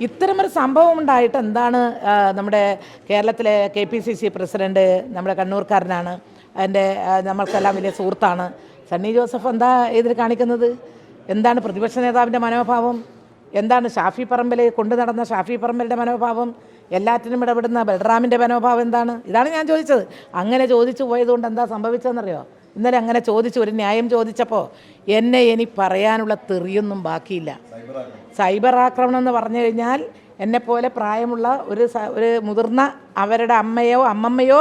ഇത്തരമൊരു സംഭവം ഉണ്ടായിട്ട് എന്താണ് നമ്മുടെ കേരളത്തിലെ KPCC പ്രസിഡന്റ് നമ്മുടെ കണ്ണൂർക്കാരനാണ്, അതിൻ്റെ നമ്മൾക്കെല്ലാം വലിയ സുഹൃത്താണ് സണ്ണി ജോസഫ്. എന്താ ഇതിൽ കാണിക്കുന്നത്? എന്താണ് പ്രതിപക്ഷ നേതാവിൻ്റെ മനോഭാവം? എന്താണ് ഷാഫി പറമ്പിൽ കൊണ്ടു നടന്ന ഷാഫി പറമ്പലിൻ്റെ മനോഭാവം? എല്ലാറ്റിനും ഇടപെടുന്ന ബൽറാമിൻ്റെ മനോഭാവം എന്താണ്? ഇതാണ് ഞാൻ ചോദിച്ചത്. അങ്ങനെ ചോദിച്ചു പോയതുകൊണ്ട് എന്താ സംഭവിച്ചതെന്നറിയോ? ഇന്നലെ അങ്ങനെ ചോദിച്ചു, ഒരു ന്യായം ചോദിച്ചപ്പോൾ ഇനി പറയാനുള്ള തെറിയൊന്നും ബാക്കിയില്ല. സൈബർ ആക്രമണം എന്ന് പറഞ്ഞു കഴിഞ്ഞാൽ എന്നെപ്പോലെ പ്രായമുള്ള ഒരു മുതിർന്ന അവരുടെ അമ്മയോ അമ്മമ്മയോ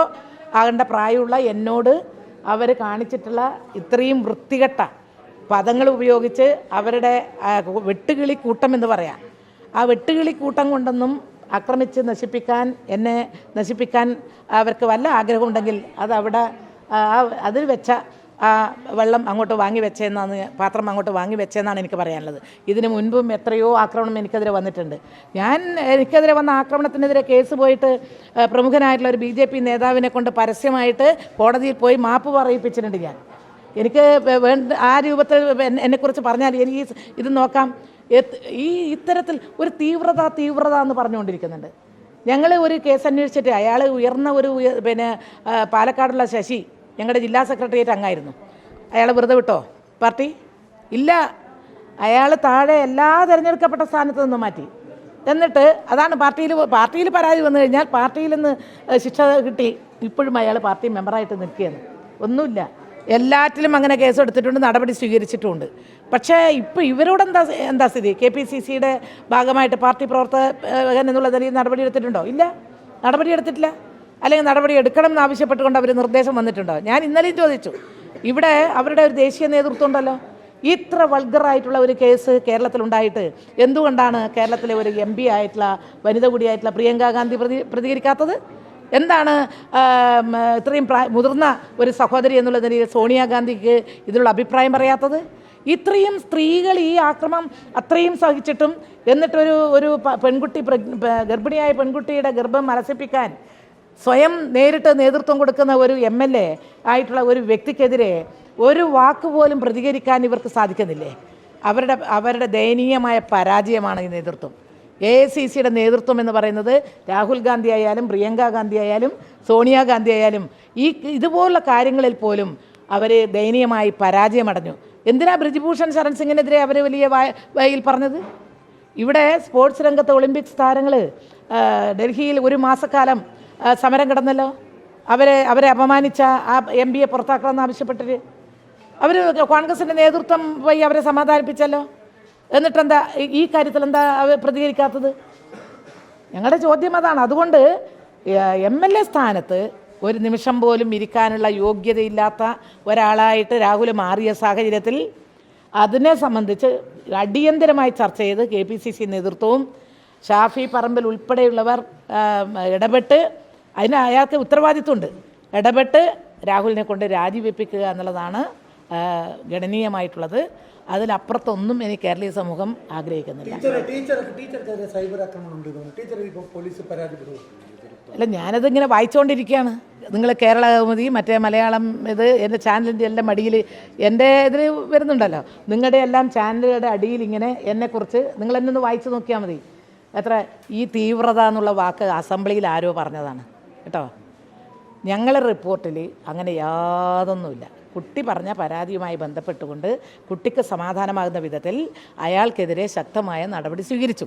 ആകേണ്ട പ്രായമുള്ള എന്നോട് അവർ കാണിച്ചിട്ടുള്ള ഇത്രയും വൃത്തികെട്ട പദങ്ങൾ ഉപയോഗിച്ച് അവരുടെ വെട്ടുകിളി കൂട്ടം എന്ന് പറയാം, ആ വെട്ടുകിളി കൂട്ടം കൊണ്ടൊന്നും ആക്രമിച്ച് എന്നെ നശിപ്പിക്കാൻ അവർക്ക് വല്ല ആഗ്രഹമുണ്ടെങ്കിൽ അതിൽ വെച്ച വെള്ളം അങ്ങോട്ട് വാങ്ങി വെച്ചതെന്നാണ്, പാത്രം അങ്ങോട്ട് വാങ്ങി വെച്ചതെന്നാണ് എനിക്ക് പറയാനുള്ളത്. ഇതിനു മുൻപും എത്രയോ ആക്രമണം എനിക്കെതിരെ വന്നിട്ടുണ്ട്. എനിക്കെതിരെ വന്ന ആക്രമണത്തിനെതിരെ കേസ് പോയിട്ട് പ്രമുഖനായിട്ടുള്ള ഒരു BJP നേതാവിനെ കൊണ്ട് പരസ്യമായിട്ട് കോടതിയിൽ പോയി മാപ്പ് പറയിപ്പിച്ചിട്ടുണ്ട്. എനിക്ക് ആ രൂപത്തിൽ എന്നെക്കുറിച്ച് പറഞ്ഞാൽ എനിക്ക് ഇത് നോക്കാം. ഇത്തരത്തിൽ ഒരു തീവ്രത എന്ന് പറഞ്ഞുകൊണ്ടിരിക്കുന്നുണ്ട്. ഞങ്ങൾ ഒരു കേസ് അന്വേഷിച്ചിട്ട് അയാൾ ഉയർന്ന പാലക്കാടുള്ള ശശി ഞങ്ങളുടെ ജില്ലാ സെക്രട്ടേറിയറ്റ് അംഗമായിരുന്നു. അയാൾ വെറുതെ വിട്ടോ പാർട്ടി? ഇല്ല, അയാൾ താഴെ എല്ലാ തിരഞ്ഞെടുക്കപ്പെട്ട സ്ഥാനത്ത് നിന്നും മാറ്റി. എന്നിട്ട് അതാണ് പാർട്ടിയിൽ പരാതി വന്നു കഴിഞ്ഞാൽ പാർട്ടിയിൽ നിന്ന് ശിക്ഷ കിട്ടി ഇപ്പോഴും അയാൾ പാർട്ടി മെമ്പറായിട്ട് നിൽക്കുകയാണ്. ഒന്നുമില്ല, എല്ലാറ്റിലും അങ്ങനെ കേസെടുത്തിട്ടുണ്ട്, നടപടി സ്വീകരിച്ചിട്ടുമുണ്ട്. പക്ഷേ ഇപ്പോൾ ഇവരോട് എന്താ സ്ഥിതി? KPCCയുടെ ഭാഗമായിട്ട് പാർട്ടി പ്രവർത്തകൻ എന്നുള്ള നിലയിൽ നടപടി എടുത്തിട്ടുണ്ടോ? ഇല്ല, നടപടി എടുത്തിട്ടില്ല. അല്ലെങ്കിൽ നടപടി എടുക്കണം എന്ന് ആവശ്യപ്പെട്ടുകൊണ്ട് അവർ നിർദ്ദേശം വന്നിട്ടുണ്ടോ? ഞാൻ ഇന്നലെയും ചോദിച്ചു. ഇവിടെ അവരുടെ ഒരു ദേശീയ നേതൃത്വം ഉണ്ടല്ലോ, ഇത്ര വൾഗറായിട്ടുള്ള ഒരു കേസ് കേരളത്തിലുണ്ടായിട്ട് എന്തുകൊണ്ടാണ് കേരളത്തിലെ ഒരു MP ആയിട്ടുള്ള വനിത കൂടിയായിട്ടുള്ള പ്രിയങ്ക ഗാന്ധി പ്രതികരിക്കാത്തത്? എന്താണ് ഇത്രയും മുതിർന്ന ഒരു സഹോദരി എന്നുള്ള നിലയിൽ സോണിയാഗാന്ധിക്ക് ഇതിനുള്ള അഭിപ്രായം പറയാത്തത്? ഇത്രയും സ്ത്രീകൾ ഈ ആക്രമണം അത്രയും സഹിച്ചിട്ടും എന്നിട്ടൊരു പെൺകുട്ടി ഗർഭിണിയായ പെൺകുട്ടിയുടെ ഗർഭം അലസിപ്പിക്കാൻ സ്വയം നേരിട്ട് നേതൃത്വം കൊടുക്കുന്ന ഒരു MLA ആയിട്ടുള്ള ഒരു വ്യക്തിക്കെതിരെ ഒരു വാക്ക് പോലും പ്രതികരിക്കാൻ ഇവർക്ക് സാധിക്കുന്നില്ലേ? അവരുടെ ദയനീയമായ പരാജയമാണ് ഈ നേതൃത്വം. AICCയുടെ നേതൃത്വം എന്ന് പറയുന്നത് രാഹുൽ ഗാന്ധി ആയാലും പ്രിയങ്ക ഗാന്ധി ആയാലും സോണിയാഗാന്ധി ആയാലും ഇതുപോലുള്ള കാര്യങ്ങളിൽ പോലും അവർ ദയനീയമായി പരാജയമടഞ്ഞു. എന്തിനാ ബ്രിജ്ഭൂഷൺ ശരൺ സിംഗിനെതിരെ അവർ വലിയ വായിൽ പറഞ്ഞത്? ഇവിടെ സ്പോർട്സ് രംഗത്ത് ഒളിമ്പിക്സ് താരങ്ങൾ ഡൽഹിയിൽ ഒരു മാസക്കാലം സമരം കിടന്നല്ലോ. അവരെ അപമാനിച്ച ആ MP പുറത്താക്കണമെന്ന് ആവശ്യപ്പെട്ടിട്ട് അവർ കോൺഗ്രസിൻ്റെ നേതൃത്വം പോയി അവരെ സമാധാനിപ്പിച്ചല്ലോ. എന്നിട്ടെന്താ ഈ കാര്യത്തിൽ എന്താ പ്രതികരിക്കാത്തത്? ഞങ്ങളുടെ ചോദ്യം അതാണ്. അതുകൊണ്ട് MLA സ്ഥാനത്ത് ഒരു നിമിഷം പോലും ഇരിക്കാനുള്ള യോഗ്യതയില്ലാത്ത ഒരാളായിട്ട് രാഹുൽ മാറിയ സാഹചര്യത്തിൽ അതിനെ സംബന്ധിച്ച് അടിയന്തരമായി ചർച്ച ചെയ്ത് KPCC നേതൃത്വവും ഷാഫി പറമ്പിൽ ഉൾപ്പെടെയുള്ളവർ ഇടപെട്ട് അയാൾക്ക് ഉത്തരവാദിത്വമുണ്ട്, ഇടപെട്ട് രാഹുലിനെ കൊണ്ട് രാജിവെപ്പിക്കുക എന്നുള്ളതാണ് ഗണനീയമായിട്ടുള്ളത്. അതിലപ്പുറത്തൊന്നും ഇനി കേരളീയ സമൂഹം ആഗ്രഹിക്കുന്നില്ല. അല്ല, ഞാനതിങ്ങനെ വായിച്ചുകൊണ്ടിരിക്കുകയാണ്. നിങ്ങൾ കേരള കൗമുദി മറ്റേ മലയാളം എൻ്റെ ചാനലിൻ്റെ എല്ലാം അടിയിൽ എൻ്റെ ഇതിൽ വരുന്നുണ്ടല്ലോ. നിങ്ങളുടെ എല്ലാം ചാനലുകളുടെ അടിയിൽ ഇങ്ങനെ എന്നെക്കുറിച്ച് നിങ്ങൾ എന്നെ ഒന്ന് വായിച്ച് നോക്കിയാൽ മതി. ഈ തീവ്രത എന്നുള്ള വാക്ക് അസംബ്ലിയിൽ ആരോ പറഞ്ഞതാണ് കേട്ടോ. ഞങ്ങളുടെ റിപ്പോർട്ടിൽ അങ്ങനെ യാതൊന്നുമില്ല. കുട്ടി പറഞ്ഞ പരാതിയുമായി ബന്ധപ്പെട്ടുകൊണ്ട് കുട്ടിക്ക് സമാധാനമാകുന്ന വിധത്തിൽ അയാൾക്കെതിരെ ശക്തമായ നടപടി സ്വീകരിച്ചു.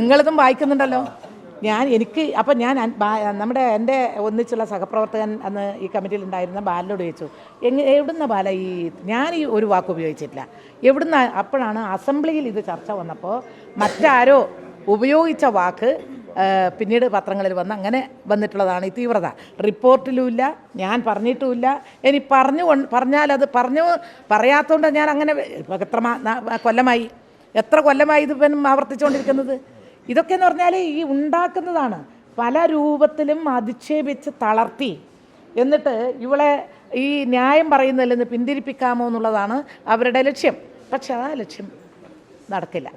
നിങ്ങളിതും വായിക്കുന്നുണ്ടല്ലോ. നമ്മുടെ എൻ്റെ ഒന്നിച്ചുള്ള സഹപ്രവർത്തകൻ അന്ന് ഈ കമ്മിറ്റിയിൽ ഉണ്ടായിരുന്ന ബാലനോട് ചോദിച്ചു, എവിടുന്ന ബാല ഞാൻ ഒരു വാക്ക് ഉപയോഗിച്ചിട്ടില്ല, എവിടുന്ന? അപ്പോഴാണ് അസംബ്ലിയിൽ ഇത് ചർച്ച വന്നപ്പോൾ മറ്റാരോ ഉപയോഗിച്ച വാക്ക് പിന്നീട് പത്രങ്ങളിൽ അങ്ങനെ വന്നിട്ടുള്ളതാണ് ഈ തീവ്രത. റിപ്പോർട്ടിലുമില്ല, ഞാൻ പറഞ്ഞിട്ടുമില്ല. ഇനി പറഞ്ഞാലത് പറയാത്തതുകൊണ്ട് ഞാൻ അങ്ങനെ എത്ര കൊല്ലമായി ഇത് ആവർത്തിച്ചുകൊണ്ടിരിക്കുന്നത്? ഇതൊക്കെ എന്ന് പറഞ്ഞാൽ ഉണ്ടാക്കുന്നതാണ്. പല രൂപത്തിലും അധിക്ഷേപിച്ച് തളർത്തി എന്നിട്ട് ഇവളെ ഈ ന്യായം പറയുന്നതിൽ നിന്ന് പിന്തിരിപ്പിക്കാമോ എന്നുള്ളതാണ് അവരുടെ ലക്ഷ്യം. പക്ഷെ ആ ലക്ഷ്യം നടക്കില്ല.